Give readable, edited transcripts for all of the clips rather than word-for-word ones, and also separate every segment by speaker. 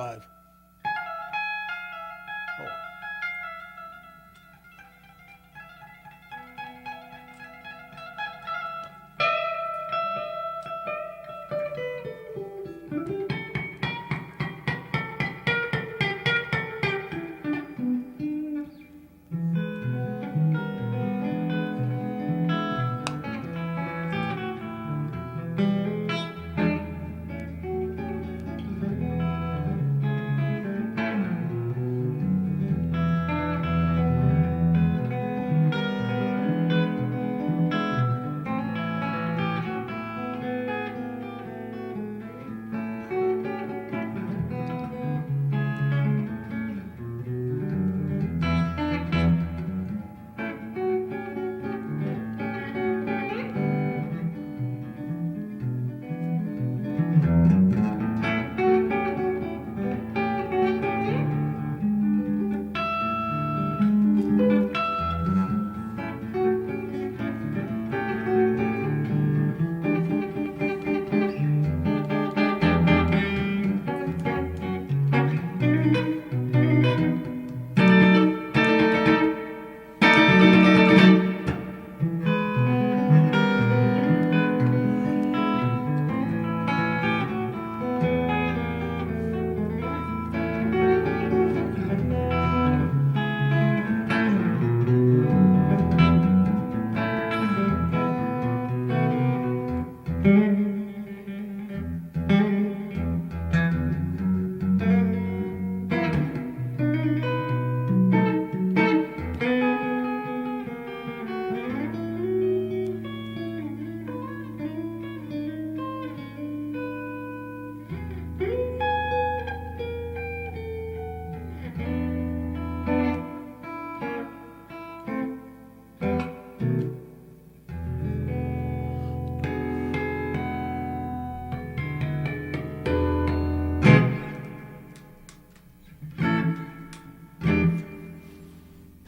Speaker 1: live. Oh.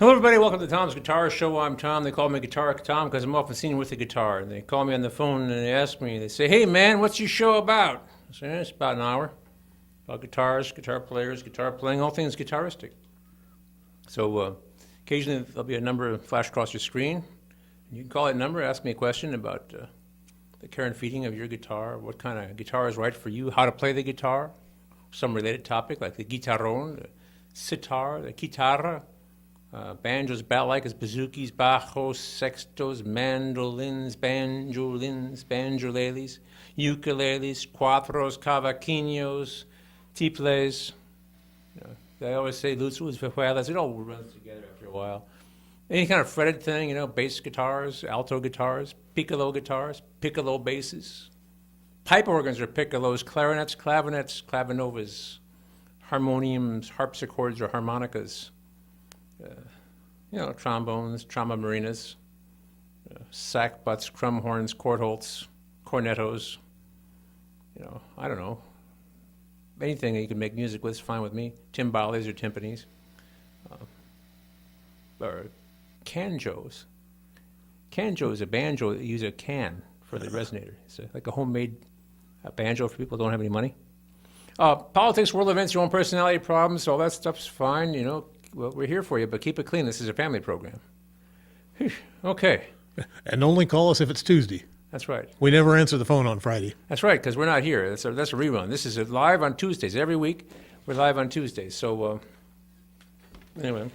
Speaker 1: Hello, everybody. Welcome to Tom's Guitar Show. I'm Tom. They call me Guitar Tom because I'm often seen with a guitar. And they call me on the phone and they ask me, they say, hey, man, what's your show about? I say, it's about an hour. About guitars, guitar players, guitar playing, all things guitaristic. So occasionally there'll be a number flash across your screen. You can call that number, ask me a question about the care and feeding of your guitar, what kind of guitar is right for you, how to play the guitar, some related topic like the guitarron, the sitar, the guitarra, banjos, balaicas, bouzouki, bajos, sextos, mandolins, banjolins, banjoleles, ukuleles, cuatros, cavaquinhos, tiples. They always say luces, vihuelas. It all runs together after a while. Any kind of fretted thing, bass guitars, alto guitars, piccolo basses, pipe organs or piccolos, clarinets, clavinets, clavinovas, harmoniums, harpsichords or harmonicas. Trombones, trombomarinas, sack butts, crumhorns, quartholts, cornetos, I don't know. Anything that you can make music with is fine with me. Timbales or timpanis. Or canjos. Canjo is a banjo that uses a can for the resonator. It's like a homemade banjo for people who don't have any money. Politics, world events, your own personality problems, all that stuff's fine, Well, we're here for you, but keep it clean. This is a family program. Okay.
Speaker 2: And only call us if it's Tuesday.
Speaker 1: That's right.
Speaker 2: We never answer the phone on Friday.
Speaker 1: That's right, because we're not here. That's a rerun. This is live on Tuesdays. Every week, we're live on Tuesdays. So, anyway.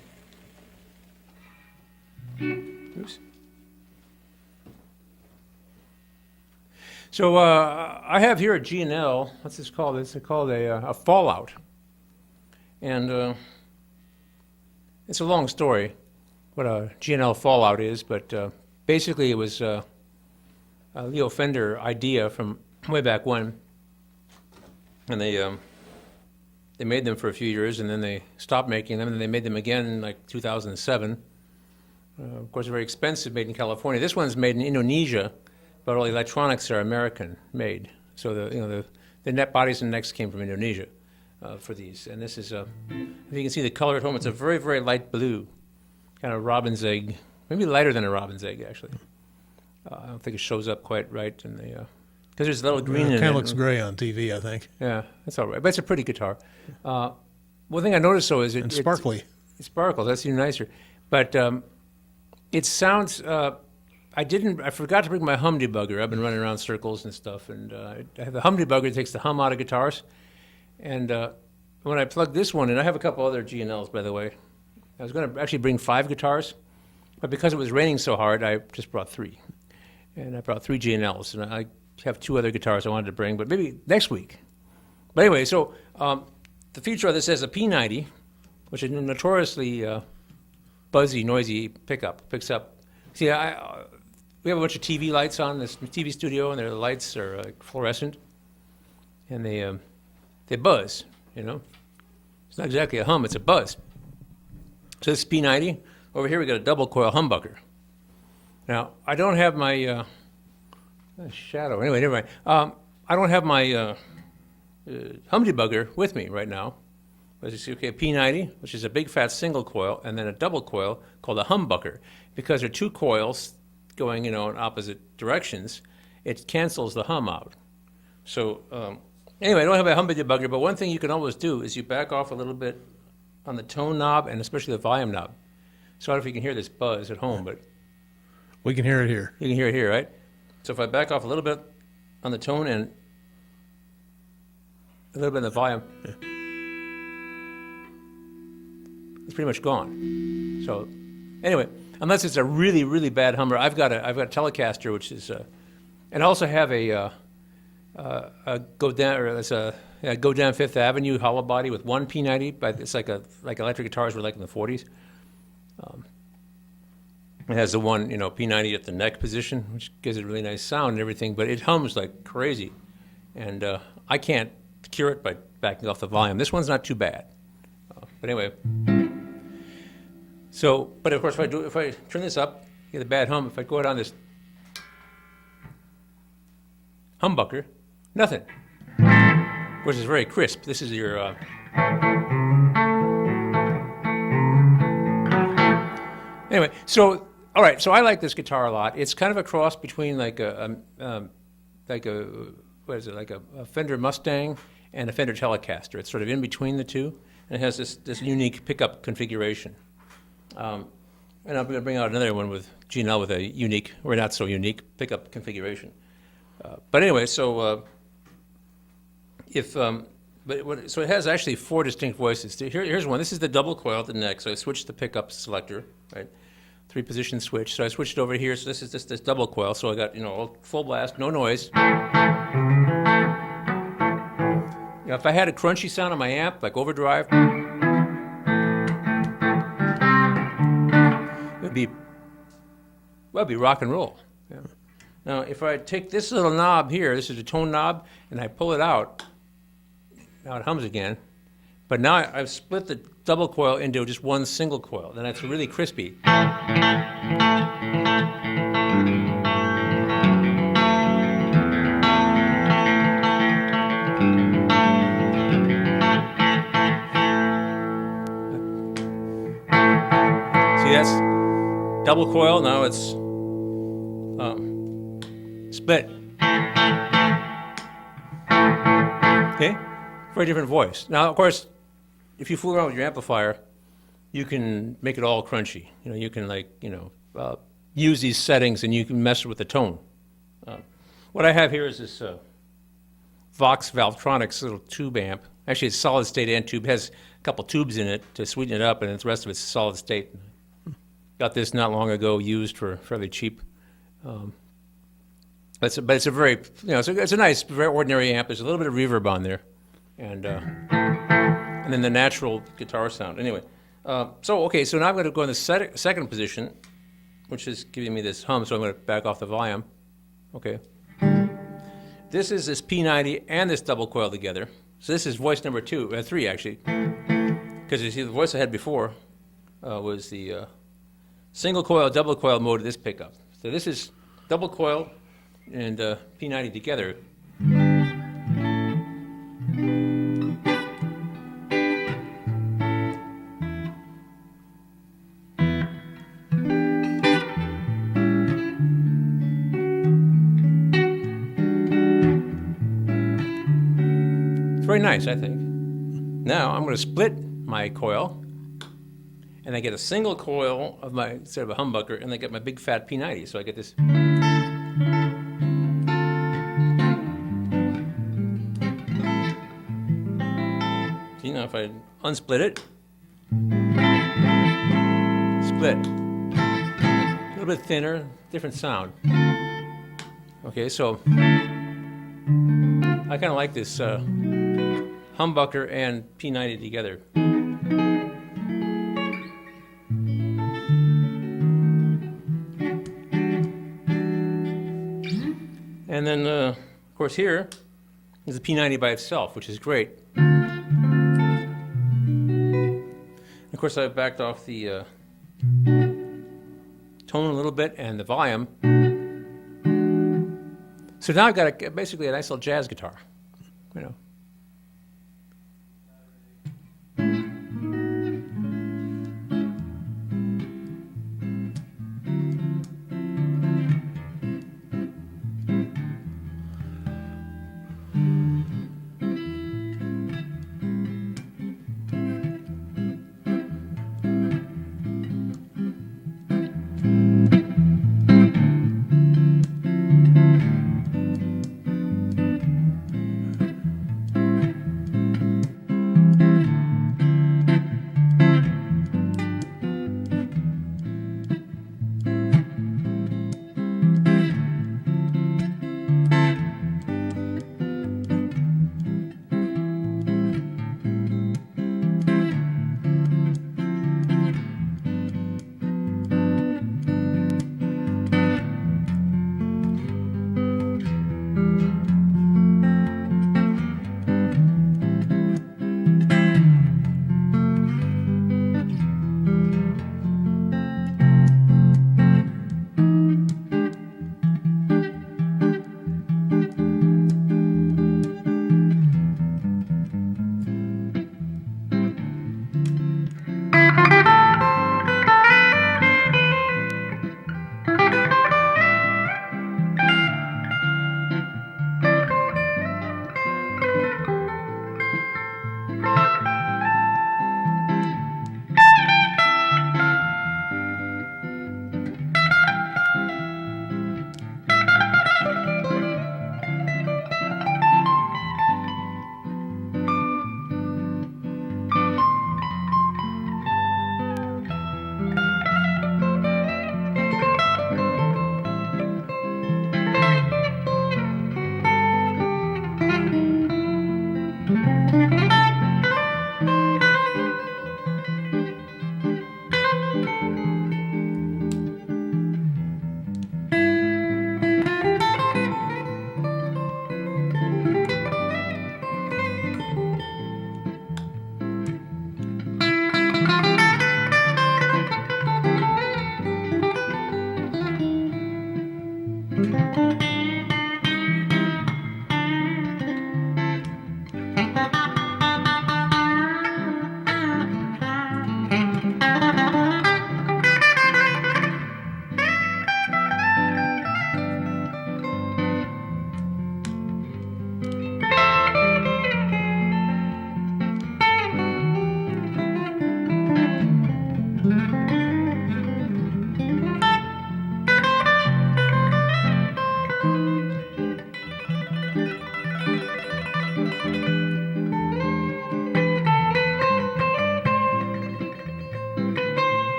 Speaker 1: Oops. So, I have here a G&L. What's this called? It's called a Fallout. And it's a long story, what a G&L Fallout is, but basically it was a Leo Fender idea from way back when, and they made them for a few years, and then they stopped making them, and then they made them again in like 2007. Of course, they're very expensive, made in California. This one's made in Indonesia, but all the electronics are American made. So the net bodies and necks came from Indonesia. For these, and this is if you can see the color at home, it's a very, very light blue, kind of robin's egg, maybe lighter than a robin's egg actually. I don't think it shows up quite right in the because there's a little green in it.
Speaker 2: Kind of looks gray on TV, I think.
Speaker 1: Yeah, that's all right. But it's a pretty guitar. One thing I noticed, though, is
Speaker 2: And sparkly.
Speaker 1: It sparkles. That's even nicer. But it sounds. I forgot to bring my hum debugger. I've been running around circles and stuff, and I have the hum debugger that takes the hum out of guitars. And when I plug this one in, I have a couple other G&Ls, by the way. I was going to actually bring 5 guitars, but because it was raining so hard, I just brought 3. And I brought 3 G&Ls, and I have 2 other guitars I wanted to bring, but maybe next week. But anyway, so the feature of this has a P90, which is a notoriously buzzy, noisy pickup. Picks up. See, we have a bunch of TV lights on this TV studio, and their lights are like fluorescent, and they buzz. You know, it's not exactly a hum; it's a buzz. So this is P90. Over here we got a double coil humbucker. Now I don't have my shadow. Anyway, never mind. I don't have my hum debugger with me right now. As you see, okay, a P90, which is a big fat single coil, and then a double coil called a humbucker. Because there are 2 coils going, in opposite directions, it cancels the hum out. So anyway, I don't have a hum debugger, but one thing you can always do is you back off a little bit on the tone knob and especially the volume knob. So I don't know if you can hear this buzz at home, but
Speaker 2: We can hear it here.
Speaker 1: you can hear it here, right? So if I back off a little bit on the tone and a little bit on the volume, it's pretty much gone. So anyway, unless it's a really, really bad hummer, I've got a Telecaster, which is, and I also have a go down Fifth Avenue hollow body with 1 P90, but it's like electric guitars were like in the 40s. It has the one, P90 at the neck position, which gives it a really nice sound and everything, but it hums like crazy. And I can't cure it by backing off the volume. This one's not too bad. But anyway. So, but of course, if I turn this up, you get a bad hum. If I go down this humbucker, nothing. Of course, it's very crisp. This is your... Anyway, so... All right, so I like this guitar a lot. It's kind of a cross between like a Fender Mustang and a Fender Telecaster. It's sort of in between the two, and it has this unique pickup configuration. And I'm going to bring out another one with G&L with a unique, or not so unique, pickup configuration. But anyway, so so it has actually 4 distinct voices. Here's one. This is the double coil at the neck. So I switched the pickup selector, right? 3-position switch. So I switched it over here. So this is this double coil. So I got full blast, no noise. If I had a crunchy sound on my amp, like overdrive, it'd be rock and roll. Yeah. Now, if I take this little knob here, this is a tone knob, and I pull it out, now it hums again. But now I've split the double coil into just one single coil, and that's really crispy. See, that's double coil. Now it's split. Okay? Very different voice. Now, of course, if you fool around with your amplifier, you can make it all crunchy. You can use these settings and you can mess with the tone. What I have here is this Vox Valvetronics little tube amp. Actually, it's solid state and tube. It has a couple tubes in it to sweeten it up, and the rest of it's solid state. Got this not long ago, used for fairly cheap. But it's a very, it's a nice, very ordinary amp. There's a little bit of reverb on there, and then the natural guitar sound. Anyway, so now I'm going to go in the second position, which is giving me this hum. So I'm going to back off the volume. Okay. This is this P90 and this double coil together. So this is voice number 3 actually, because you see the voice I had before was the single coil, double coil mode of this pickup. So this is double coil and P90 together. very nice, I think. Now I'm going to split my coil, and I get a single coil of my, instead of a humbucker, and I get my big fat P90. So I get this. See, now if I unsplit it, split, a little bit thinner, different sound. Okay, so I kind of like this humbucker and P90 together. And then, of course, here is the P90 by itself, which is great. Of course, I've backed off the tone a little bit and the volume. So now I've got basically a nice little jazz guitar, you know.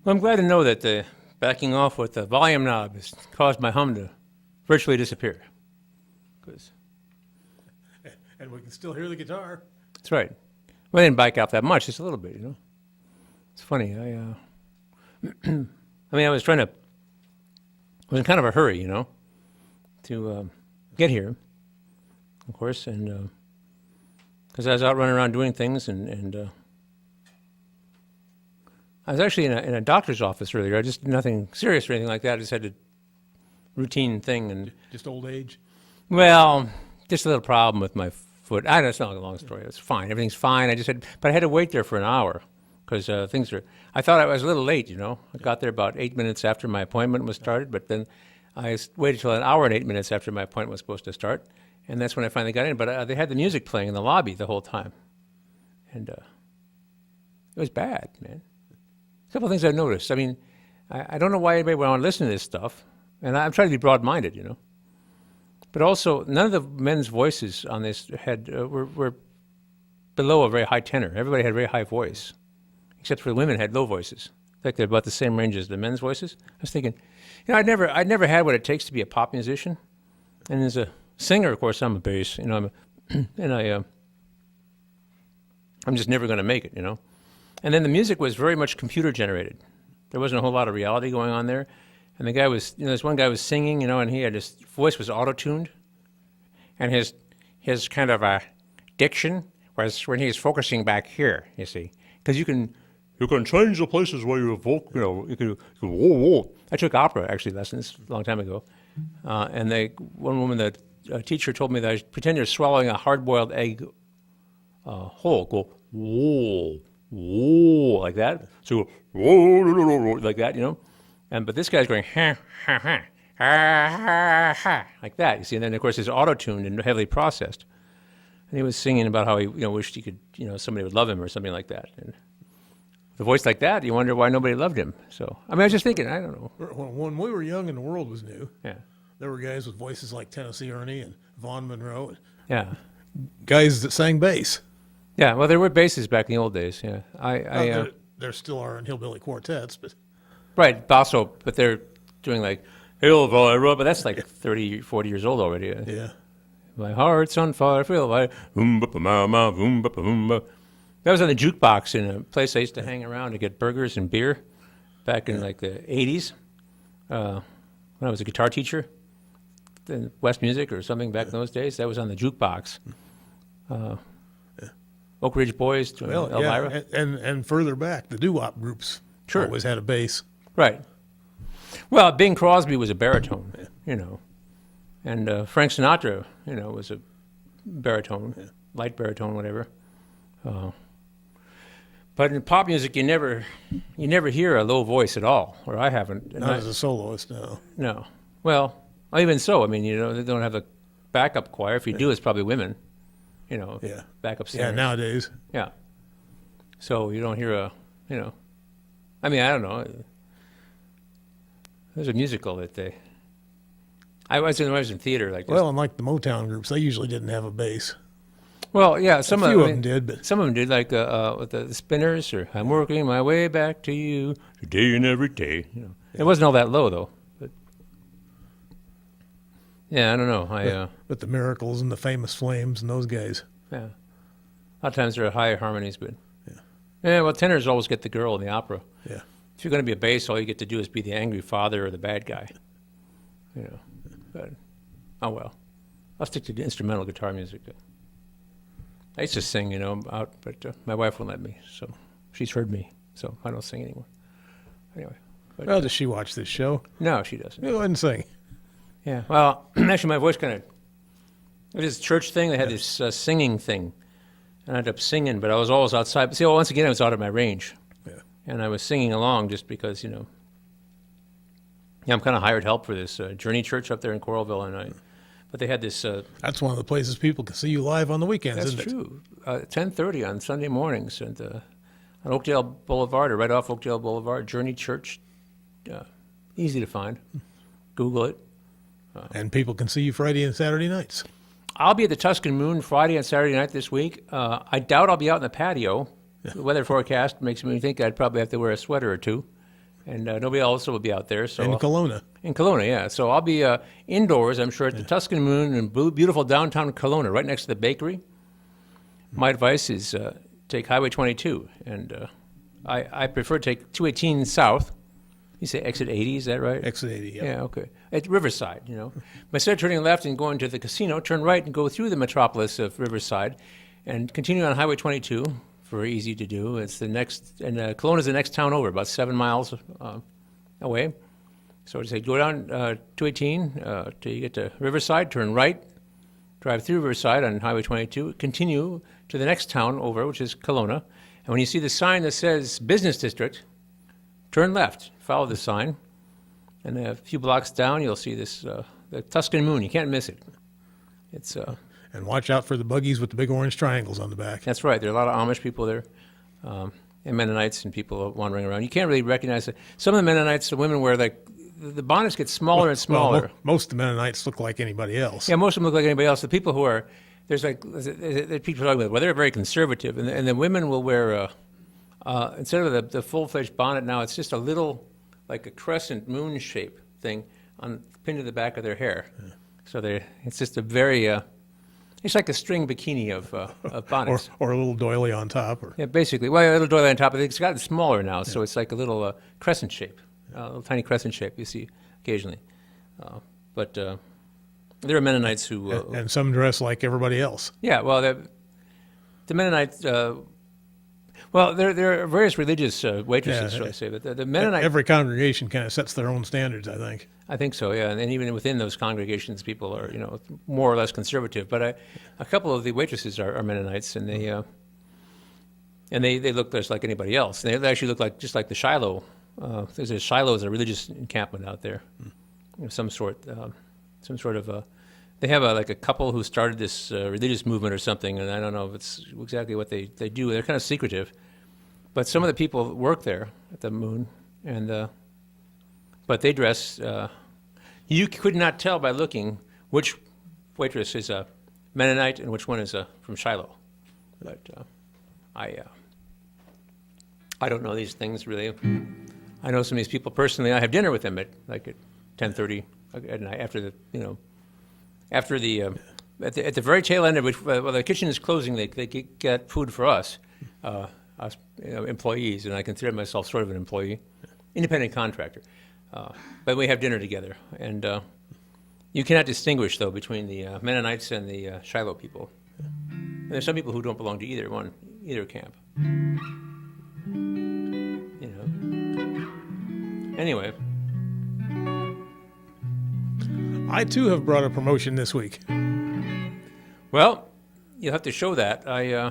Speaker 1: Well, I'm glad to know that the backing off with the volume knob has caused my hum to virtually disappear. 'Cause
Speaker 2: And we can still hear the guitar.
Speaker 1: that's right. Well, I didn't back out that much, just a little bit, you know. It's funny. I was trying to. I was in kind of a hurry, you know, to get here, of course, and because I was out running around doing things, and I was actually in a doctor's office earlier. I just nothing serious or anything like that. I just had a routine thing, and
Speaker 2: Just old age.
Speaker 1: well, just a little problem with my foot. I know it's not a long story. It's fine. Everything's fine. But I had to wait there for an hour because things were. I thought I was a little late. You know, I got there about 8 minutes after my appointment was started, but then I waited till an hour and 8 minutes after my appointment was supposed to start, and that's when I finally got in. But they had the music playing in the lobby the whole time, and it was bad, man. A couple of things I've noticed. I mean, I don't know why anybody would want to listen to this stuff, and I'm trying to be broad-minded, you know. But also, none of the men's voices on this were below a very high tenor. Everybody had a very high voice, except for the women had low voices. In fact, they're about the same range as the men's voices. I was thinking, you know, I'd never had what it takes to be a pop musician, and as a singer, of course, I'm a bass, you know, I'm just never going to make it, you know. And then the music was very much computer generated. There wasn't a whole lot of reality going on there. And the guy was, you know, this one guy was singing, you know, and his voice was auto-tuned. And his kind of diction was when he was focusing back here, you see. Because you can change the places where you vocal, you know, you can whoa, whoa. I took opera, actually, lessons a long time ago. And one woman, the teacher told me that I should pretend you're swallowing a hard-boiled egg whole. Go, whoa. Whoa, like that. So whoa, like that, you know. But this guy's going ha ha ha ha ha like that. You see, and then of course it's auto-tuned and heavily processed. And he was singing about how he, you know, wished he could, you know, somebody would love him or something like that. And the voice like that, you wonder why nobody loved him. So I mean, I was just thinking, I don't know.
Speaker 2: When we were young and the world was new,
Speaker 1: Yeah,
Speaker 2: there were guys with voices like Tennessee Ernie and Vaughn Monroe,
Speaker 1: yeah,
Speaker 2: guys that sang bass.
Speaker 1: yeah. Well, there were basses back in the old days. Yeah,
Speaker 2: There still are in hillbilly quartets, but
Speaker 1: right. Also, but they're doing like Hill Valley, but that's like 30, 40 years old already.
Speaker 2: yeah.
Speaker 1: My heart's on fire, feel like that was on the jukebox in a place I used to hang around to get burgers and beer back in like the 80s when I was a guitar teacher in West Music or something back in those days. That was on the jukebox. Oak Ridge Boys doing Elvira.
Speaker 2: and further back, the doo-wop groups
Speaker 1: Sure.
Speaker 2: always had a bass.
Speaker 1: Right. Well, Bing Crosby was a baritone, you know, and Frank Sinatra, you know, was a baritone, light baritone, whatever. But in pop music, you never hear a low voice at all, or I haven't.
Speaker 2: Not as a soloist, no.
Speaker 1: No. Well, even so, I mean, you know, they don't have a backup choir. If you do, it's probably women, you know,
Speaker 2: Yeah.
Speaker 1: backup singers.
Speaker 2: Yeah, nowadays.
Speaker 1: Yeah. So you don't hear you know, I mean, I don't know. There's a musical that I was in theater like this.
Speaker 2: Well, unlike the Motown groups, they usually didn't have a bass.
Speaker 1: Well, yeah,
Speaker 2: A few of them did, but
Speaker 1: some of them did, like with the Spinners, or I'm working my way back to you today and every day. You know, it wasn't all that low though. But yeah, I don't know.
Speaker 2: but the Miracles and the Famous Flames and those guys.
Speaker 1: Yeah, a lot of times there are high harmonies, but yeah. Well, tenors always get the girl in the opera.
Speaker 2: Yeah.
Speaker 1: If you're going to be a bass, all you get to do is be the angry father or the bad guy. You know, but oh well. I'll stick to the instrumental guitar music. I used to sing, out, but my wife won't let me. So she's heard me, so I don't sing anymore. Anyway. But,
Speaker 2: Well, does she watch this show?
Speaker 1: no, she doesn't.
Speaker 2: Go ahead and sing.
Speaker 1: Yeah. Well, actually, my voice kind of. It was this church thing. They had this singing thing. And I ended up singing, but I was always outside. But see, once again, I was out of my range.
Speaker 2: Yeah.
Speaker 1: And I was singing along just because, Yeah, I'm kind of hired help for this Journey Church up there in Coralville. But they had this.
Speaker 2: That's one of the places people can see you live on the weekends,
Speaker 1: That's
Speaker 2: isn't
Speaker 1: true. 10:30 on Sunday mornings, and on Oakdale Boulevard, or right off Oakdale Boulevard, Journey Church. Easy to find. Google it.
Speaker 2: it? And people can see you Friday and Saturday nights.
Speaker 1: I'll be at the Tuscan Moon Friday and Saturday night this week. I doubt I'll be out in the patio. The weather forecast makes me think I'd probably have to wear a sweater or two, and nobody else will be out there. So
Speaker 2: In Kelowna.
Speaker 1: In Kelowna, yeah. So I'll be indoors, I'm sure, at the Tuscan Moon in beautiful downtown Kelowna, right next to the bakery. My advice is take Highway 22, and I prefer to take 218 south. You say exit 80, is that right?
Speaker 2: Exit 80, yeah.
Speaker 1: Yeah, okay. At Riverside, But instead of turning left and going to the casino, turn right and go through the metropolis of Riverside and continue on Highway 22. Very easy to do. It's the next, and Kelowna is the next town over, about 7 miles away. So I say go down 218 till you get to Riverside, turn right, drive through Riverside on Highway 22, continue to the next town over, which is Kelowna. And when you see the sign that says Business District, turn left, follow the sign, and a few blocks down you'll see this the Tuscan Moon. You can't miss it. It's
Speaker 2: And watch out for the buggies with the big orange triangles on the back.
Speaker 1: That's right. There are a lot of Amish people there, and Mennonites and people wandering around. You can't really recognize it. Some of the Mennonites, the women wear the bonnets get smaller and smaller.
Speaker 2: Well, most of the Mennonites look like anybody else.
Speaker 1: Yeah, most of them look like anybody else. The people who are there's people talking about, well, they're very conservative, and the women will wear instead of the full-fledged bonnet now, it's just a little like a crescent moon shape thing pinned to the back of their hair. Yeah. So it's just a very it's like a string bikini of bonnets.
Speaker 2: or a little doily on top.
Speaker 1: Yeah, basically. Well, a little doily on top. It's gotten smaller now, so it's like a little crescent shape, a little tiny crescent shape you see occasionally. But there are Mennonites who...
Speaker 2: and some dress like everybody else.
Speaker 1: Yeah, well, the Mennonites... well, there are various religious waitresses, shall I say, but the Mennonite...
Speaker 2: Every congregation kind of sets their own standards, I think.
Speaker 1: I think so, yeah, and even within those congregations, people are, more or less conservative. But a couple of the waitresses are Mennonites, and they look just like anybody else. They actually look just like the Shiloh. Shiloh is a religious encampment out there, some sort of. They have a couple who started this religious movement or something, and I don't know if it's exactly what they do. They're kind of secretive, but some of the people work there at the Moon, and but they dress. You could not tell by looking which waitress is a Mennonite and which one is from Shiloh. But I don't know these things really. I know some of these people personally. I have dinner with them at 10:30 at night after at the very tail end of which, while the kitchen is closing, they get food for us employees, and I consider myself sort of an employee, independent contractor. But we have dinner together, and you cannot distinguish though between the Mennonites and the Shiloh people. And there's some people who don't belong to either camp. Anyway.
Speaker 2: I, too, have brought a promotion this week.
Speaker 1: Well, you'll have to show that. I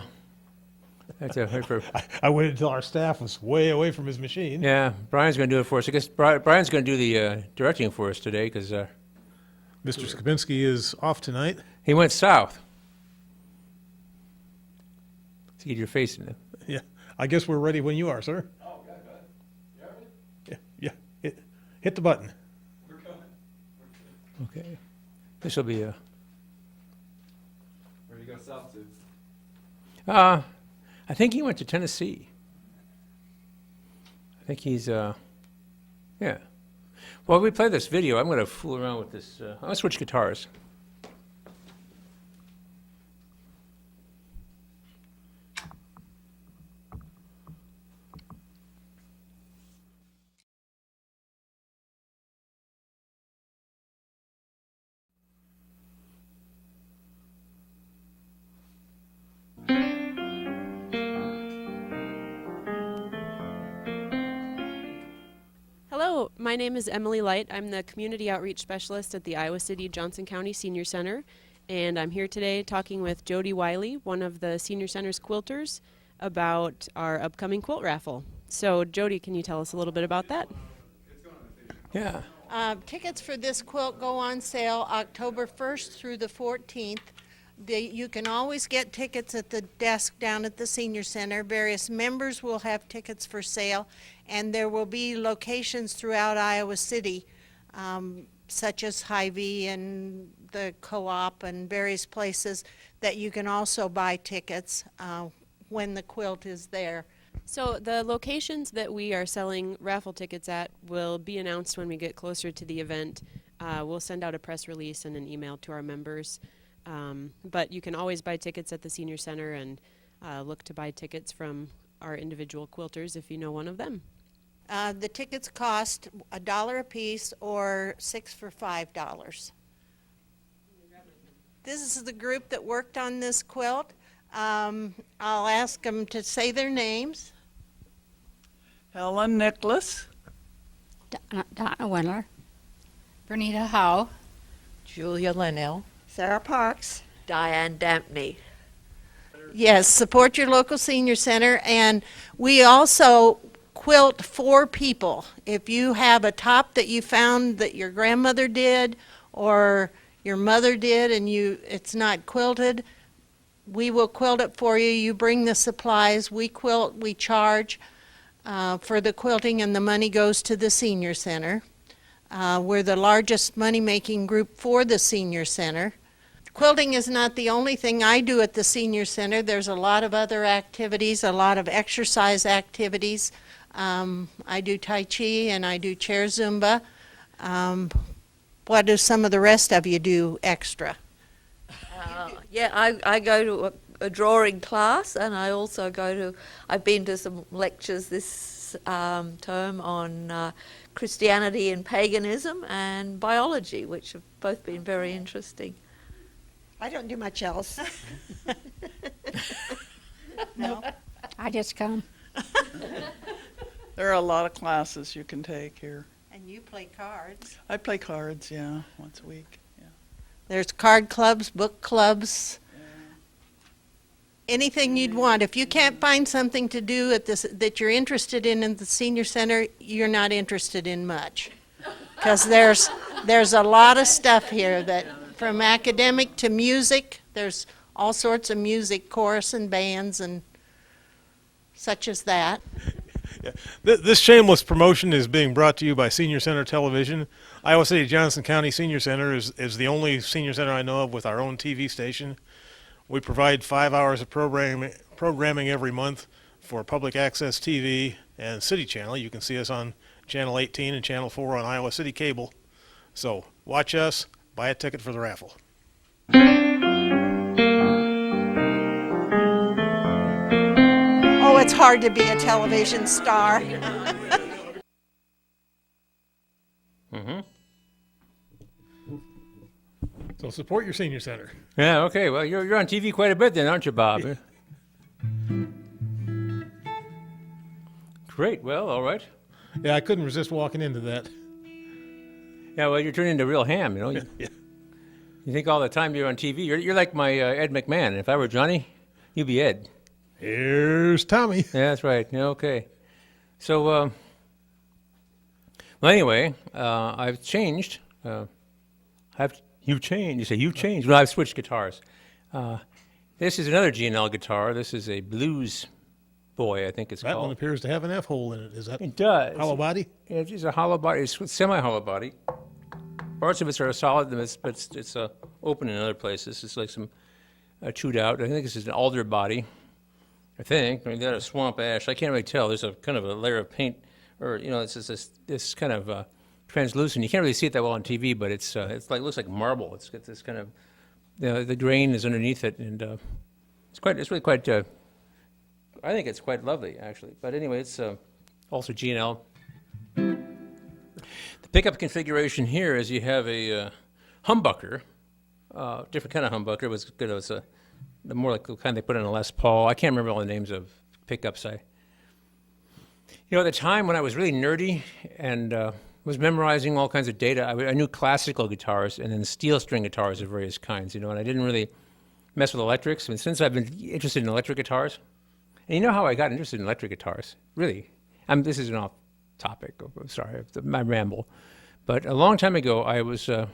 Speaker 2: waited until our staff was way away from his machine.
Speaker 1: Yeah, Brian's going to do it for us. I guess Brian's going to do the directing for us today because...
Speaker 2: Mr. Skabinski is off tonight.
Speaker 1: He went south. To get your face in it.
Speaker 2: Yeah. I guess we're ready when you are, sir.
Speaker 3: Oh, okay, good. You heard me?
Speaker 2: Yeah. Hit the button.
Speaker 3: We're good.
Speaker 1: Okay. This will be a...
Speaker 3: Where do you go south to?
Speaker 1: I think he went to Tennessee. I think he's, yeah. Well, we play this video. I'm going to fool around with this. I'm going to switch guitars.
Speaker 4: my name is Emily Light. I'm the Community Outreach Specialist at the Iowa City Johnson County Senior Center, and I'm here today talking with Jody Wiley, one of the Senior Center's quilters, about our upcoming quilt raffle. So, Jody, can you tell us a little bit about that?
Speaker 1: Yeah.
Speaker 5: Tickets for this quilt go on sale October 1st through the 14th. You can always get tickets at the desk down at the Senior Center. Various members will have tickets for sale, and there will be locations throughout Iowa City, such as Hy-Vee and the Co-op and various places that you can also buy tickets when the quilt is there.
Speaker 4: So the locations that we are selling raffle tickets at will be announced when we get closer to the event. We'll send out a press release and an email to our members. But you can always buy tickets at the Senior Center and look to buy tickets from our individual quilters if you know one of them.
Speaker 5: The tickets cost $1 a piece or 6 for $5. This is the group that worked on this quilt. I'll ask them to say their names.
Speaker 6: Helen Nicholas,
Speaker 7: Donna Wendler, Bernita Howe,
Speaker 8: Julia Linnell,
Speaker 5: Sarah Parks.
Speaker 8: Diane Dampney.
Speaker 5: Yes, support your local senior center, and we also quilt for people. If you have a top that you found that your grandmother did or your mother did and it's not quilted, we will quilt it for you. You bring the supplies, we quilt, we charge for the quilting, and the money goes to the senior center. We're the largest money-making group for the senior center. Quilting is not the only thing I do at the senior center. There's a lot of other activities, a lot of exercise activities. I do Tai Chi and I do chair Zumba. What do some of the rest of you do extra?
Speaker 8: I go to a drawing class, and I also I've been to some lectures this term on Christianity and paganism and biology, which have both been very interesting.
Speaker 5: I don't do much else.
Speaker 7: No, I just come.
Speaker 6: there are a lot of classes you can take here.
Speaker 5: And you play cards.
Speaker 6: I play cards, once a week. Yeah.
Speaker 5: There's card clubs, book clubs, anything you'd want. If you can't find something to do at this that you're interested in the senior center, you're not interested in much. Because there's a lot of stuff here that, from academic to music, there's all sorts of music, chorus and bands and such as that.
Speaker 2: This shameless promotion is being brought to you by Senior Center Television. Iowa City Johnson County Senior Center is the only senior center I know of with our own TV station. We provide 5 hours of programming every month for public access TV and City Channel. You can see us on Channel 18 and Channel 4 on Iowa City Cable. So watch us, buy a ticket for the raffle.
Speaker 5: Oh, it's hard to be a television star.
Speaker 2: So support your senior center.
Speaker 1: Yeah, okay. Well, you're on TV quite a bit then, aren't you, Bob? Great. Well, all right.
Speaker 2: Yeah, I couldn't resist walking into that.
Speaker 1: Yeah, well, you're turning into real ham, you know.
Speaker 2: Yeah.
Speaker 1: You think all the time you're on TV. You're like my Ed McMahon. If I were Johnny, you'd be Ed.
Speaker 2: Here's Tommy.
Speaker 1: Yeah, that's right. Yeah, okay. So, well, anyway, I've changed. You've changed. You say you've changed. Well, I've switched guitars. This is another G&L guitar. This is a Blues Boy, I think it's
Speaker 2: That
Speaker 1: called.
Speaker 2: one appears to have an F hole in it. Is that
Speaker 1: It does.
Speaker 2: hollow body?
Speaker 1: It's a hollow body. It's semi-hollow body. Parts of it are solid, but it's open in other places. It's like some chewed out. I think this is an alder body. I think. I mean, got a swamp ash. I can't really tell. There's a kind of a layer of paint, or it's just this kind of translucent. You can't really see it that well on TV, but it's like looks like marble. It's got this kind of the grain is underneath it, and it's really quite. I think it's quite lovely, actually. But anyway, it's also G&L. The pickup configuration here is you have a humbucker, different kind of humbucker. It was good. It was more like the kind they put in a Les Paul. I can't remember all the names of pickups. At the time when I was really nerdy and was memorizing all kinds of data. I knew classical guitars and then steel string guitars of various kinds, and I didn't really mess with electrics. And since I've been interested in electric guitars, and you know how I got interested in electric guitars? Really, this is an off topic. Sorry, my ramble. But a long time ago, I was trying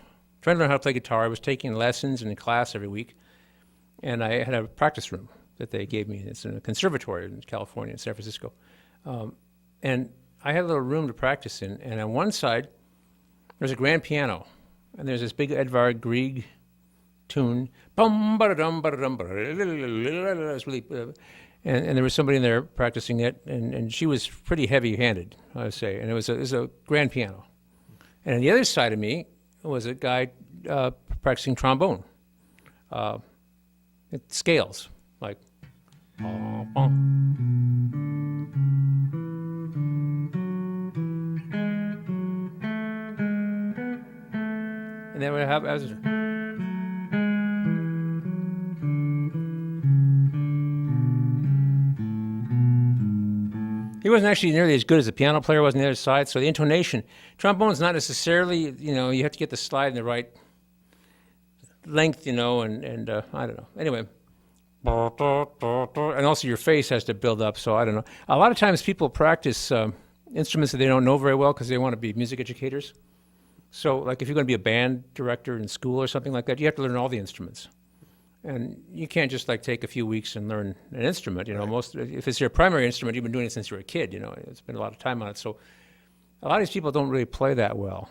Speaker 1: to learn how to play guitar. I was taking lessons in class every week, and I had a practice room that they gave me. It's in a conservatory in California, in San Francisco. And I had a little room to practice in, and on one side, there's a grand piano, and there's this big Edvard Grieg tune. Bum, ba-da-dum, ba-da-dum, ba-da-da-da-da-da-da. It's really, and there was somebody in there practicing it, and she was pretty heavy-handed, I would say, and it was a grand piano. And on the other side of me was a guy practicing trombone. It scales, like, bum, bum. And then what happened, he wasn't actually nearly as good as the piano player was on the other side, so the intonation, trombone's not necessarily, you have to get the slide in the right length, and I don't know. Anyway, and also your face has to build up, so I don't know. A lot of times people practice instruments that they don't know very well because they want to be music educators. So, like, if you're going to be a band director in school or something like that, you have to learn all the instruments. And you can't just, take a few weeks and learn an instrument, if it's your primary instrument, you've been doing it since you were a kid, it's been a lot of time on it. So a lot of these people don't really play that well,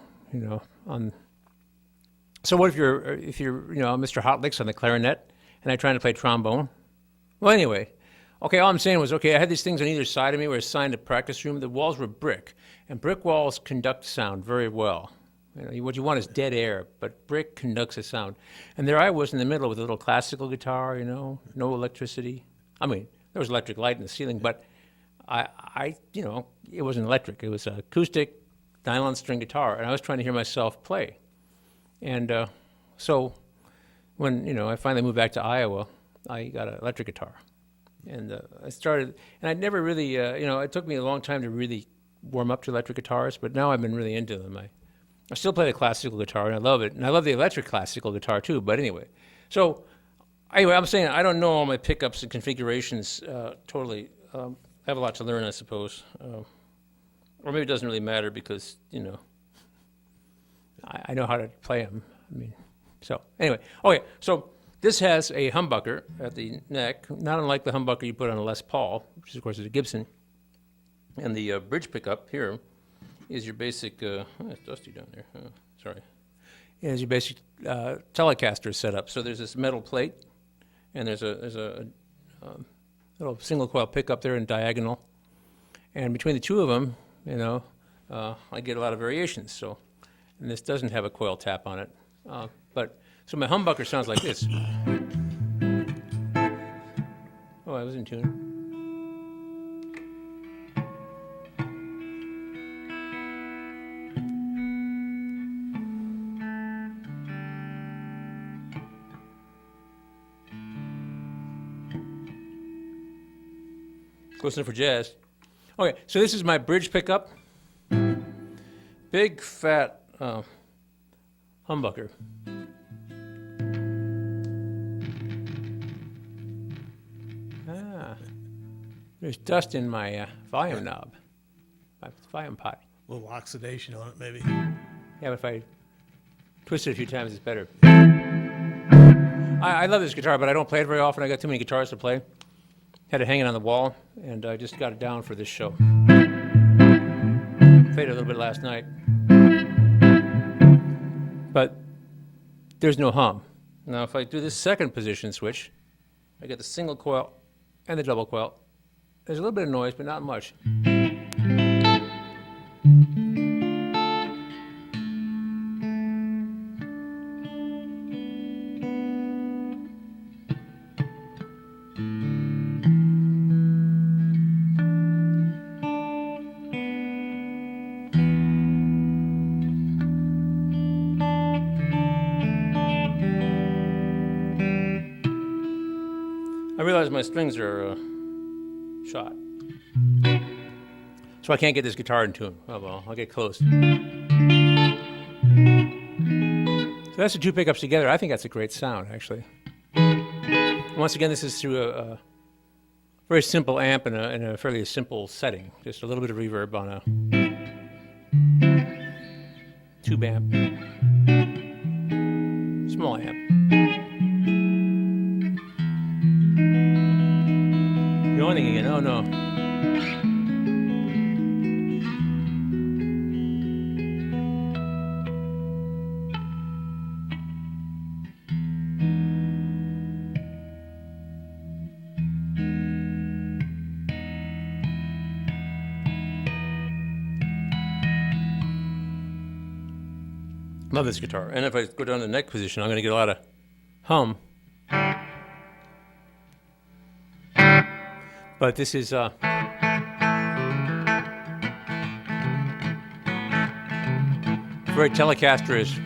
Speaker 1: So what if you're Mr. Hotlicks on the clarinet, and I'm trying to play trombone? Well, anyway, okay, all I'm saying was, I had these things on either side of me where assigned a practice room. The walls were brick, and brick walls conduct sound very well. What you want is dead air, but brick conducts a sound. And there I was in the middle with a little classical guitar, no electricity. I mean, there was electric light in the ceiling, but it wasn't electric. It was an acoustic nylon string guitar, and I was trying to hear myself play. And so when, I finally moved back to Iowa, I got an electric guitar. And I started, and I never really, it took me a long time to really warm up to electric guitars, but now I've been really into them. I still play the classical guitar, and I love it. And I love the electric classical guitar, too. But anyway. So, anyway, I'm saying I don't know all my pickups and configurations totally. I have a lot to learn, I suppose. Or maybe it doesn't really matter because, I know how to play them. So, anyway. Okay, so this has a humbucker at the neck, not unlike the humbucker you put on a Les Paul, which, of course, is a Gibson. And the bridge pickup here is your basic, it's dusty down there, sorry. Is your basic Telecaster setup. So there's this metal plate, and there's a little single coil pickup there in diagonal. And between the two of them, I get a lot of variations. So, and this doesn't have a coil tap on it. So my humbucker sounds like this. Oh, I was in tune. Close enough for jazz. Okay, so this is my bridge pickup. Big, fat humbucker. There's dust in my volume knob, my volume pot.
Speaker 2: A little oxidation on it, maybe.
Speaker 1: Yeah, but if I twist it a few times, it's better. I love this guitar, but I don't play it very often. I got too many guitars to play. Had it hanging on the wall, and I just got it down for this show. Played it a little bit last night. But there's no hum. Now, if I do this second position switch, I get the single coil and the double coil. There's a little bit of noise, but not much. I realize my strings are shot. So I can't get this guitar in tune. Oh well, I'll get close. that's the two pickups together. I think that's a great sound, actually. Once again, this is through a very simple amp in a fairly simple setting. Just a little bit of reverb on a tube amp. Small amp. Yawning again. Oh no. Love this guitar. And if I go down to the neck position, I'm going to get a lot of hum. But this is very Telecaster-ish.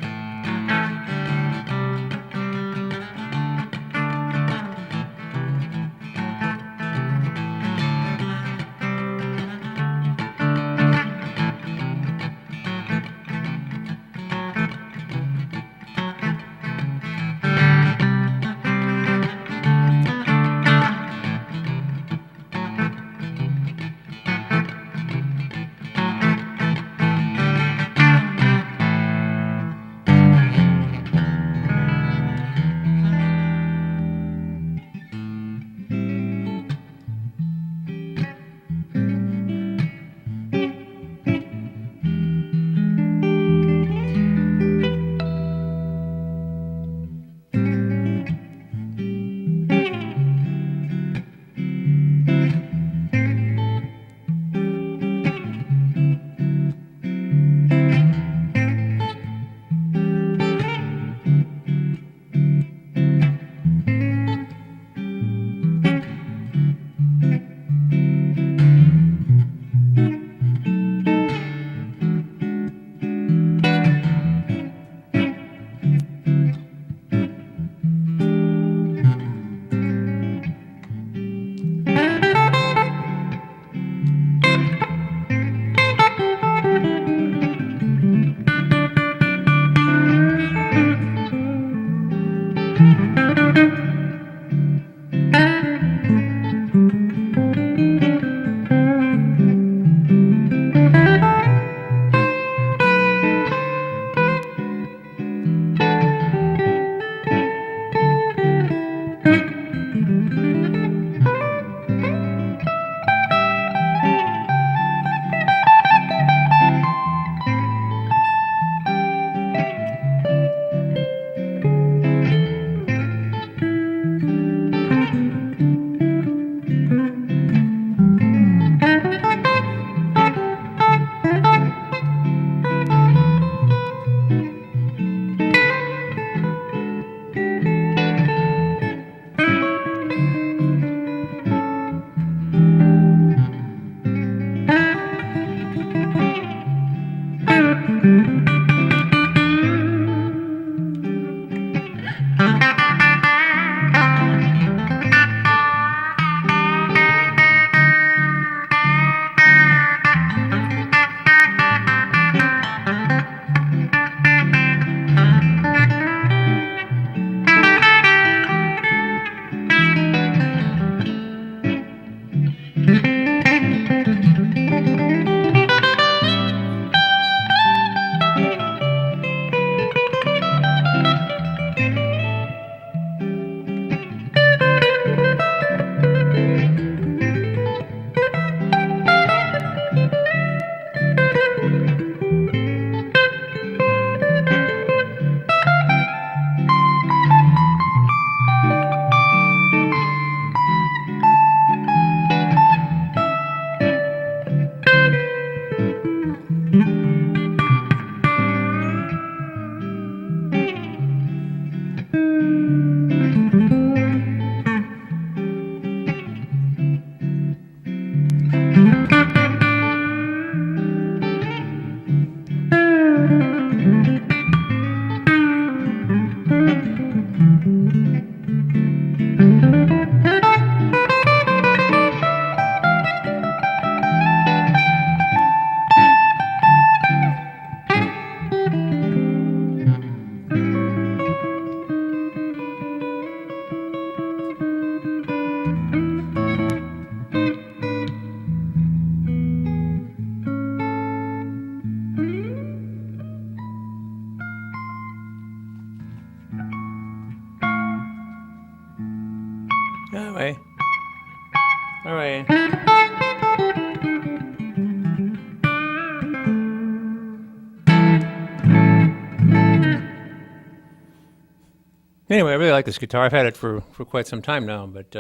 Speaker 1: Bye. Anyway, I really like this guitar. I've had it for quite some time now, but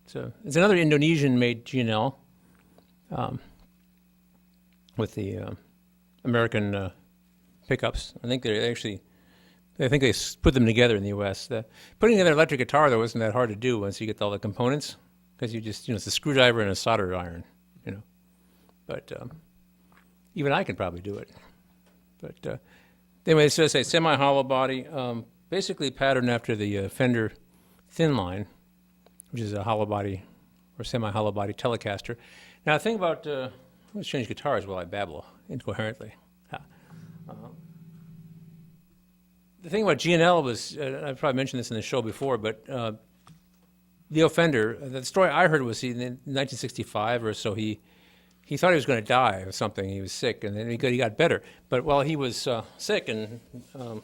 Speaker 1: it's another Indonesian-made G&L with the American pickups. I think they put them together in the U.S. Putting together an electric guitar, though, isn't that hard to do once you get all the components, because it's a screwdriver and a solder iron, But even I can probably do it. But anyway, so it's a semi-hollow body, basically patterned after the Fender Thin Line, which is a hollow body or semi-hollow body Telecaster. Now, the thing about let's change guitars while I babble incoherently. The thing about G&L was, I've probably mentioned this in the show before, but Leo Fender, the story I heard was in 1965 or so, he thought he was going to die of something. He was sick, and then he got better. But while he was sick and I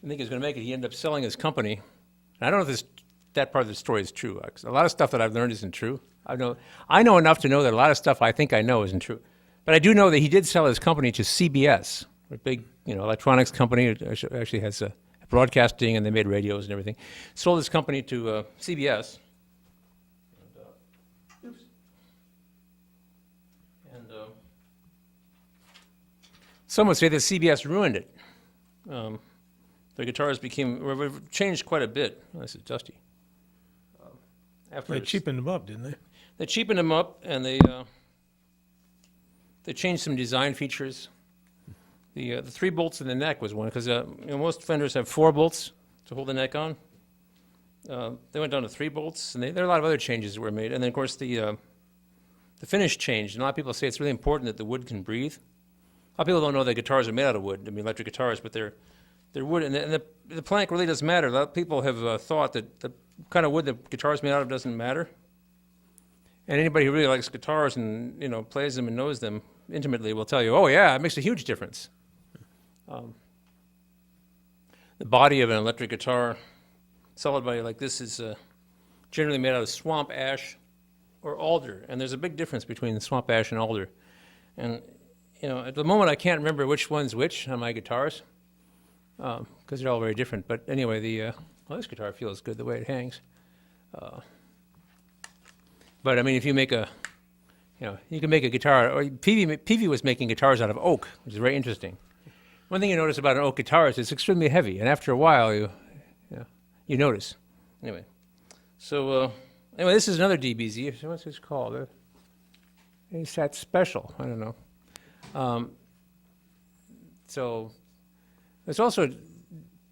Speaker 1: think he was going to make it, he ended up selling his company. And I don't know if that part of the story is true. A lot of stuff that I've learned isn't true. I know enough to know that a lot of stuff I think I know isn't true. But I do know that he did sell his company to CBS, a big electronics company. It actually has broadcasting, and they made radios and everything. Sold his company to CBS. And some would say that CBS ruined it. The guitars changed quite a bit. Oh, this is dusty.
Speaker 2: They cheapened them up, didn't they?
Speaker 1: They cheapened them up, and they changed some design features. The 3 bolts in the neck was one, because most Fenders have 4 bolts to hold the neck on. They went down to 3 bolts, and there are a lot of other changes that were made. And then, of course, the finish changed. And a lot of people say it's really important that the wood can breathe. A lot of people don't know that guitars are made out of wood. I mean, electric guitars, but they're wood, and the plank really doesn't matter. A lot of people have thought that the kind of wood the guitar is made out of doesn't matter. And anybody who really likes guitars and plays them and knows them intimately will tell you, oh yeah, it makes a huge difference. The body of an electric guitar, solid body like this, is generally made out of swamp ash or alder, and there's a big difference between swamp ash and alder. And at the moment I can't remember which one's which on my guitars, because they're all very different. But anyway, this guitar feels good the way it hangs. But I mean, if you make you can make a guitar. Or Peavey was making guitars out of oak, which is very interesting. One thing you notice about an oak guitar is it's extremely heavy, and after a while, you notice. Anyway, so this is another DBZ. What's this called? ASAT Special. I don't know. So there's also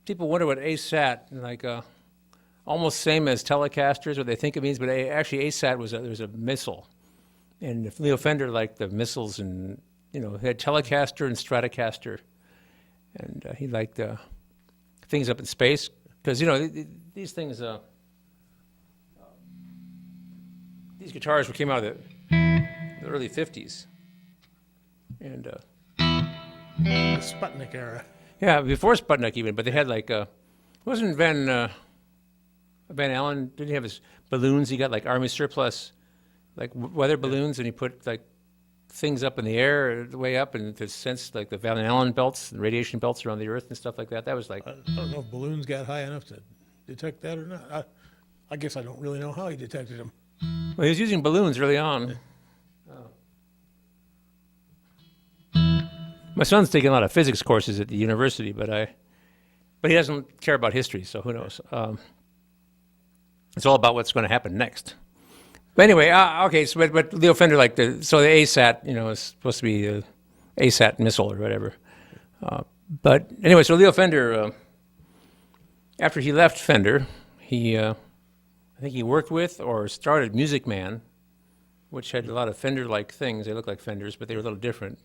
Speaker 1: people wonder what ASAT almost same as Telecasters, what they think it means, but actually ASAT was a missile, and Leo Fender liked the missiles, and he had Telecaster and Stratocaster. And he liked things up in space, because these things, these guitars came out of the early '50s, and
Speaker 2: The Sputnik era.
Speaker 1: yeah, before Sputnik even. But they had wasn't Van Allen? Didn't he have his balloons? He got Army surplus, weather balloons, and he put things up in the air, way up, and to sense the Van Allen belts, the radiation belts around the Earth and stuff like that. That was
Speaker 2: I don't know if balloons got high enough to detect that or not. I guess I don't really know how he detected them.
Speaker 1: well, he was using balloons early on. My son's taking a lot of physics courses at the university, but he doesn't care about history, so who knows? It's all about what's going to happen next. But anyway, okay. So, but Leo Fender the ASAT, is supposed to be a ASAT missile or whatever. But anyway, so Leo Fender, after he left Fender, I think he worked with or started Music Man, which had a lot of Fender-like things. They looked like Fenders, but they were a little different.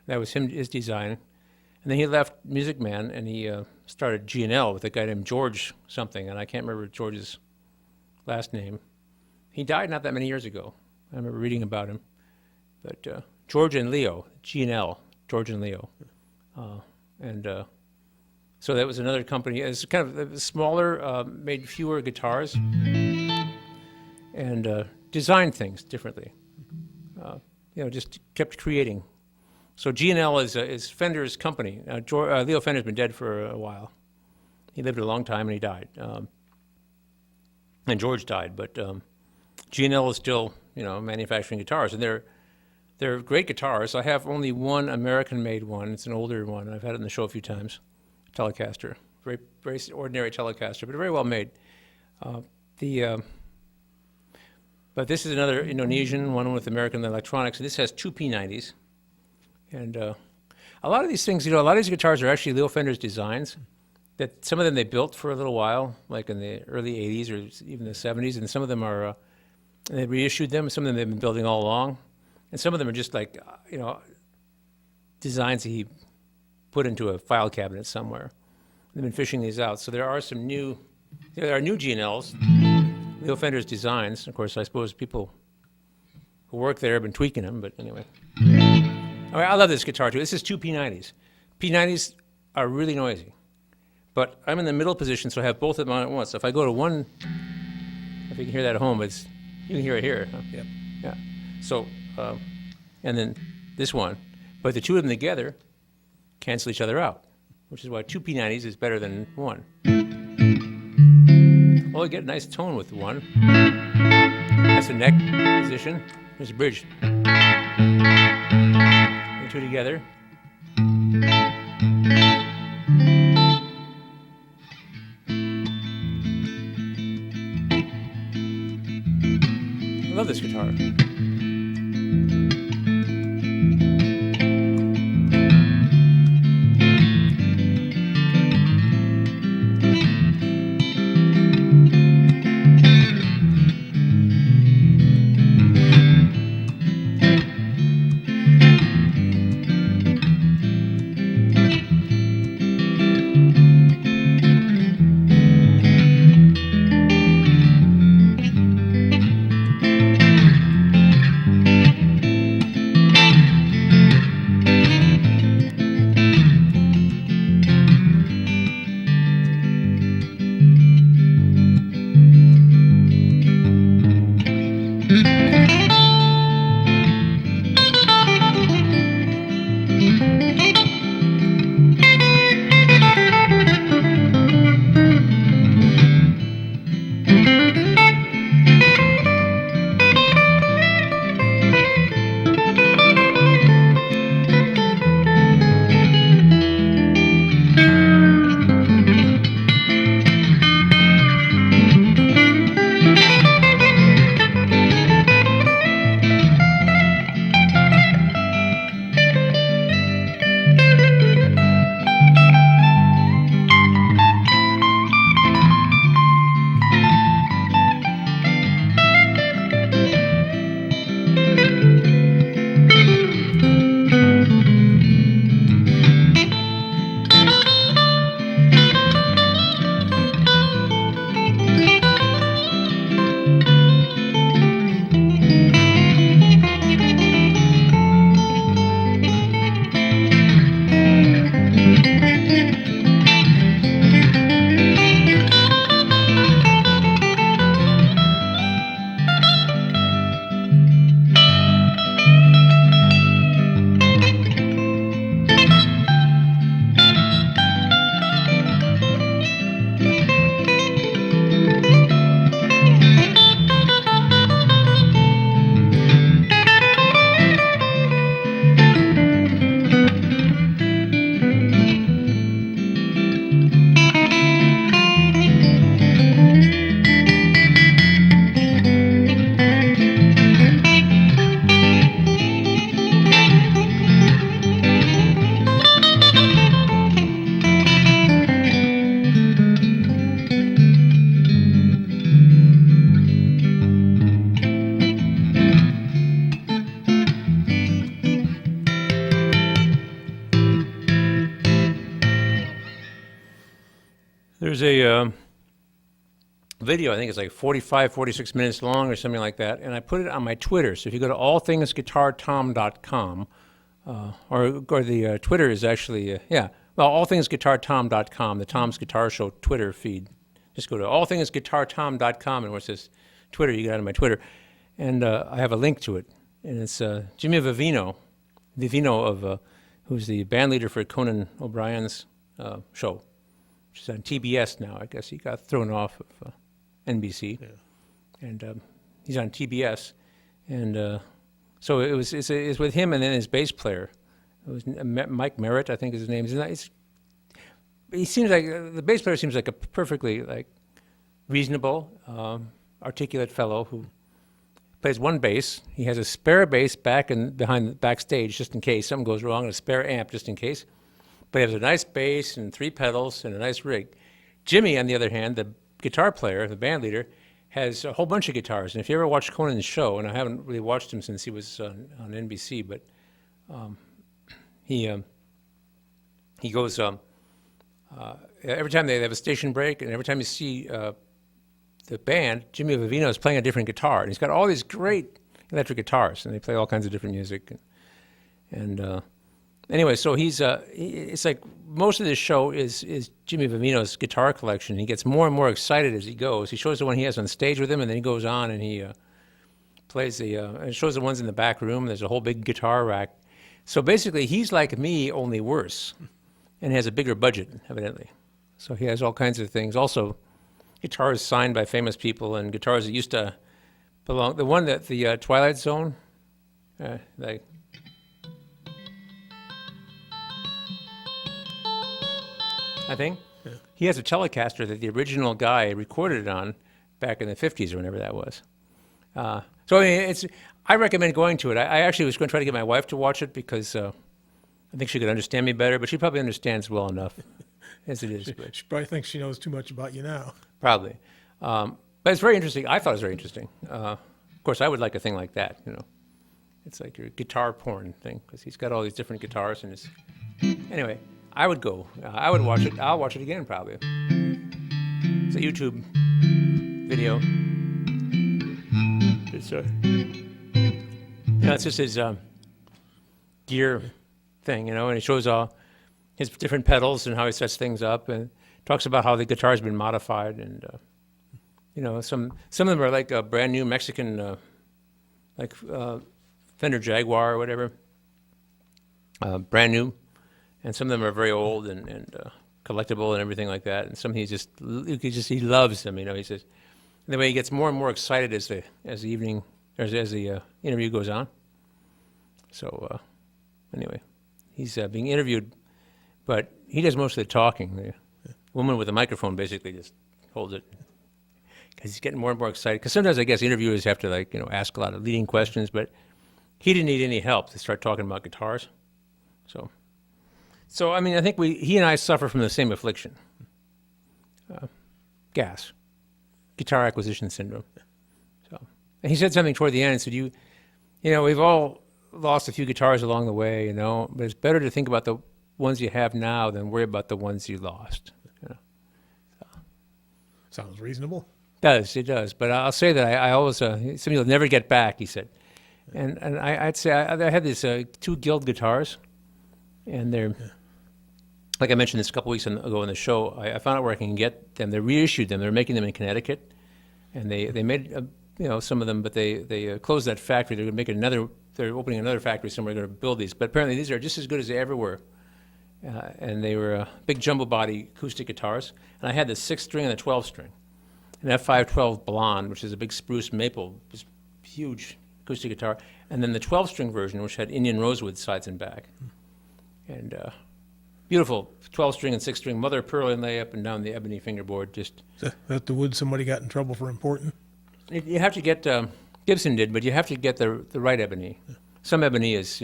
Speaker 1: That was his design. And then he left Music Man, and he started G&L with a guy named George something, and I can't remember George's last name. He died not that many years ago. I remember reading about him. But George and Leo, G&L, George and Leo. So that was another company. It's kind of smaller, made fewer guitars. And designed things differently. Just kept creating. So G&L is Fender's company. Leo Fender's been dead for a while. He lived a long time and he died. And George died, but G&L is still, manufacturing guitars, and they're great guitars. I have only one American-made one. It's an older one. I've had it in the show a few times. Telecaster, very very ordinary Telecaster, but very well made. But this is another Indonesian one with American electronics. This has two P90s, and a lot of these things, a lot of these guitars are actually Leo Fender's designs. That some of them they built for a little while, like in the early '80s or even the '70s, and some of them are they reissued them. Some of them they've been building all along, and some of them are just like designs that he put into a file cabinet somewhere. They've been fishing these out, so there are new G&Ls, Leo Fender's designs. Of course, I suppose people who work there have been tweaking them, but anyway. All right, I love this guitar too. This is two P90s. P90s are really noisy, but I'm in the middle position, so I have both of them on at once. So if I go to one, if you can hear that at home, you can hear it here. Huh?
Speaker 2: Yep.
Speaker 1: Yeah. So, and then this one, but the two of them together cancel each other out, which is why two P90s is better than one. Well, you get a nice tone with one. That's the neck position. There's a bridge. The two together. I love this guitar. There's a video, I think it's like 45, 46 minutes long or something like that, and I put it on my Twitter. So if you go to allthingsguitartom.com, or the Twitter is actually, allthingsguitartom.com, the Tom's Guitar Show Twitter feed. Just go to allthingsguitartom.com, and where it says Twitter, you get out of my Twitter. and I have a link to it, and it's Jimmy Vivino of who's the band leader for Conan O'Brien's show, which is on TBS now. I guess he got thrown off of NBC, and he's on TBS, and so it's with him and then his bass player. It was Mike Merritt, I think is his name. He seems like the bass player seems like a perfectly like reasonable, articulate fellow who plays one bass. He has a spare bass backstage just in case something goes wrong, and a spare amp just in case. But he has a nice bass and 3 pedals and a nice rig. Jimmy, on the other hand, the guitar player, the band leader, has a whole bunch of guitars. And if you ever watched Conan's show, and I haven't really watched him since he was on NBC, but he goes every time they have a station break, and every time you see the band, Jimmy Vivino is playing a different guitar, and he's got all these great electric guitars, and they play all kinds of different music. And anyway, so it's like most of this show is Jimmy Vivino's guitar collection. He gets more and more excited as he goes. He shows the one he has on stage with him, and then he goes on and he plays and shows the ones in the back room. There's a whole big guitar rack. So basically, he's like me, only worse, and has a bigger budget, evidently. So he has all kinds of things. Also, guitars signed by famous people and guitars that used to belong. The one that the Twilight Zone, like. I think. Yeah. He has a Telecaster that the original guy recorded it on back in the 50s or whenever that was. So I mean, I recommend going to it. I actually was going to try to get my wife to watch it because I think she could understand me better, but she probably understands well enough as it is.
Speaker 2: She probably thinks she knows too much about you now.
Speaker 1: Probably. But it's very interesting. I thought it was very interesting. Of course, I would like a thing like that, you know. It's like your guitar porn thing because he's got all these different guitars and it's... Anyway, I would go. I would watch it. I'll watch it again probably. It's a YouTube video. It's it's just his gear thing, you know, and he shows all his different pedals and how he sets things up, and talks about how the guitar's been modified, and you know, some of them are like a brand new Mexican, like Fender Jaguar or whatever, brand new, and some of them are very old and collectible and everything like that, and some he loves them, you know. He says, and the way he gets more and more excited as the evening or as the interview goes on. So anyway, he's being interviewed, but he does most of the talking. The woman with the microphone basically just holds it because he's getting more and more excited. Because sometimes I guess interviewers have to ask a lot of leading questions, but he didn't need any help to start talking about guitars. So I mean, I think he and I suffer from the same affliction. Guitar acquisition syndrome. So, and he said something toward the end. He said, "You know, we've all lost a few guitars along the way, you know, but it's better to think about the ones you have now than worry about the ones you lost." You know?
Speaker 2: Sounds reasonable.
Speaker 1: It does. But I'll say that I always something you'll never get back, he said. And I'd say I had these 2 Guild guitars, and they're. Like I mentioned this a couple weeks ago on the show, I found out where I can get them. They reissued them. They're making them in Connecticut, and they made some of them, but they closed that factory. They're going to make another. They're opening another factory somewhere. They're going to build these, but apparently these are just as good as they ever were. And they were big jumbo body acoustic guitars. And I had the 6-string and the 12-string, an F512 Blonde, which is a big spruce maple, just huge acoustic guitar, and then the 12-string version, which had Indian rosewood sides and back, and. Beautiful 12-string and 6-string mother of pearl inlay up and down the ebony fingerboard. Just
Speaker 2: Is that the wood somebody got in trouble for importing?
Speaker 1: you have to get Gibson did, but you have to get the right ebony. Some ebony is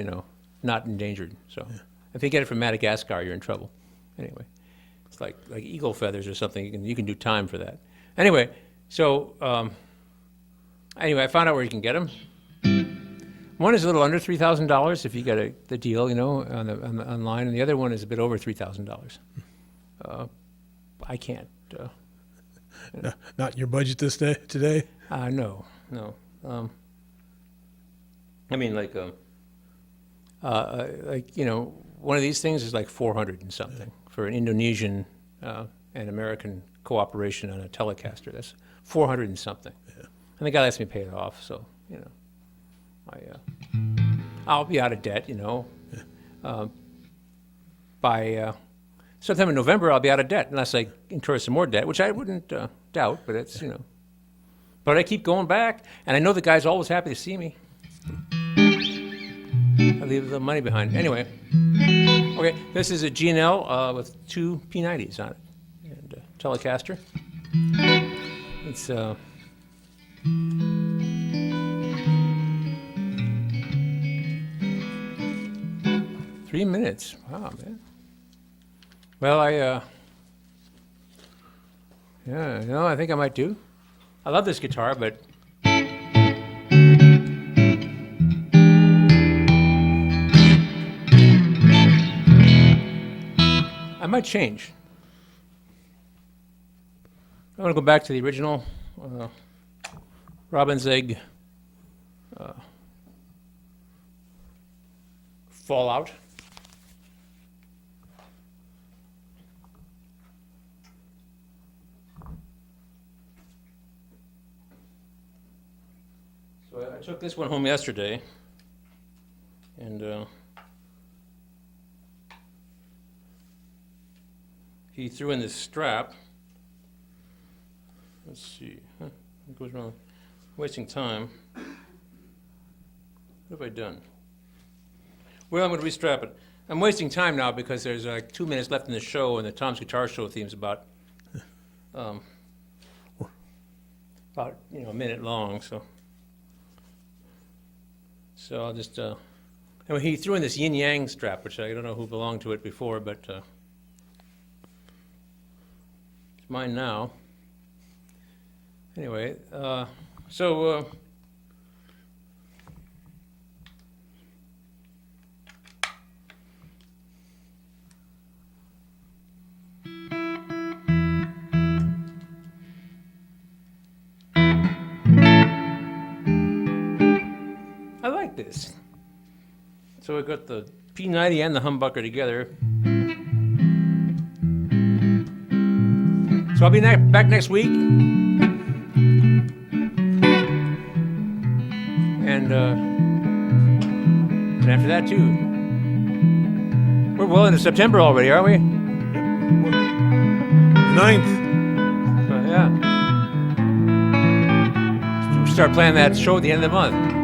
Speaker 1: not endangered, so if you get it from Madagascar, you're in trouble. Anyway, it's like eagle feathers or something. You can do time for that. Anyway, so I found out where you can get them. One is a little under $3,000 if you get the deal, on the online, and the other one is a bit over $3,000. I can't.
Speaker 2: Not in your budget today?
Speaker 1: No. I mean, one of these things is like 400 and something for an Indonesian and American cooperation on a Telecaster. That's 400 and something. Yeah. And the guy lets me pay it off, so you know, I'll be out of debt, you know. By sometime in November, I'll be out of debt unless I incur some more debt, which I wouldn't doubt, but it's, you know. But I keep going back, and I know the guy's always happy to see me. I leave the money behind. Anyway, okay, this is a G&L with 2 P90s on it, and a Telecaster. It's 3 minutes. Wow, man. Well, yeah, you know, I think I might do. I love this guitar, but I might change. I want to go back to the original Robin's Egg Fallout. So I took this one home yesterday, and he threw in this strap. Let's see. Huh? It goes wrong. Wasting time. What have I done? Well, I'm going to restrap it. I'm wasting time now because there's like 2 minutes left in the show, and the Tom's Guitar Show theme's about a minute long. So I'll just. And he threw in this yin yang strap, which I don't know who belonged to it before, but it's mine now. Anyway, so I like this. So we got the P90 and the humbucker together. So I'll be back next week. And after that, too. We're well into September already, aren't we?
Speaker 2: 9th.
Speaker 1: Yeah. Start planning that show at the end of the month.